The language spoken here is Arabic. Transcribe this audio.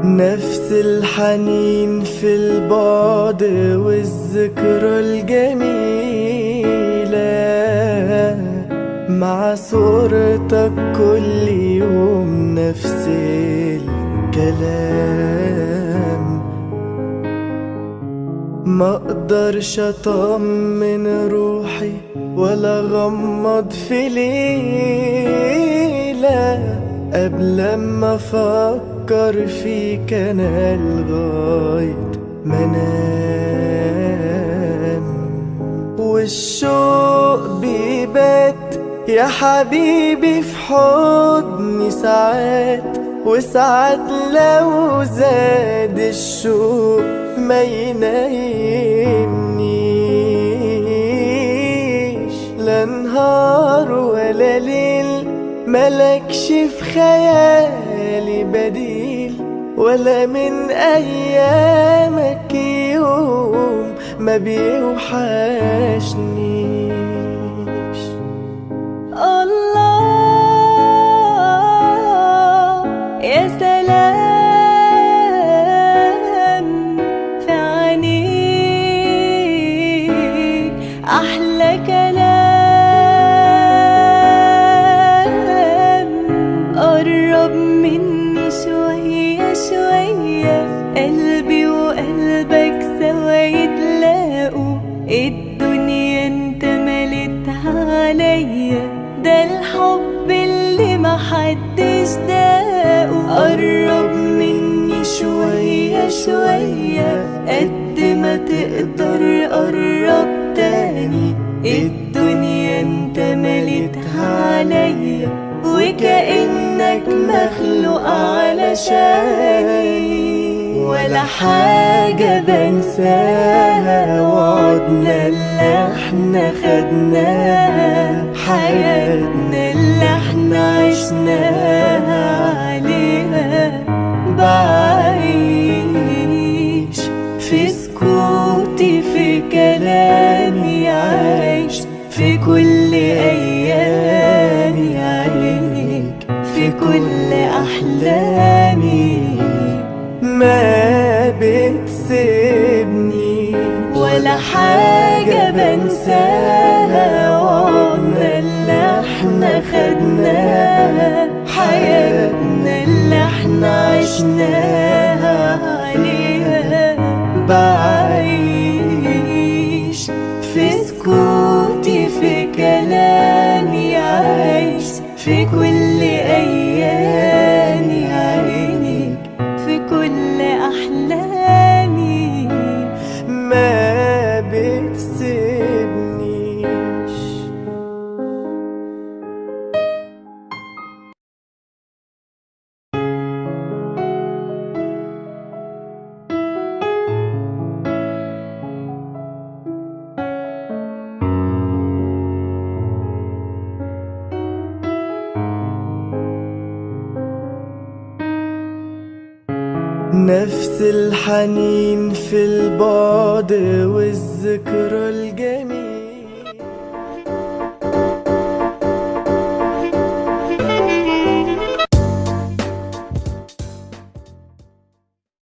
نفس الحنين في البعد والذكرى الجميلة، مع صورتك كل يوم نفس الكلام. ما اقدرش اطمن روحي ولا غمض في ليلة قبل ما افكر فيك انا لغاية ما انام. والشوق بيبات يا حبيبي في حضني ساعات، وساعات لو زاد الشوق ما ينايمنيش. لا نهار ولا ليل ملكش في خيالي بديل، ولا من أيامك يوم ما بيوحشنيش. الله يا سلام في عينيك، أحلى كلام. قرب مني شوية شوية، قلبي وقلبك سوا يتلاقوا. الدنيا انت ملتها عليا، ده الحب اللي محدش داقه. قرب مني شوية شوية، قد ما تقدر قرب تاني. الدنيا انت ملتها عليا، وكأنك مخلوق علشاني. ولا حاجة بنساها وعدنا اللي احنا خدناها، حياتنا اللي احنا عشناها عليها. بعيش في سكوتي في كلامي، عايش في كل أيامي عينيك، في كل أحلامي. ما بتسيبني ولا حاجة بنساها وعدنا اللي احنا خدناها، حياتنا اللي احنا عشناها عليها. بعيش في سكوتي في كلامي، عايش في كل أيامي عينيك، في كل أحلامي. ما بتسيبنيش. نفس الحنين في البعد والذكرى الجميلة.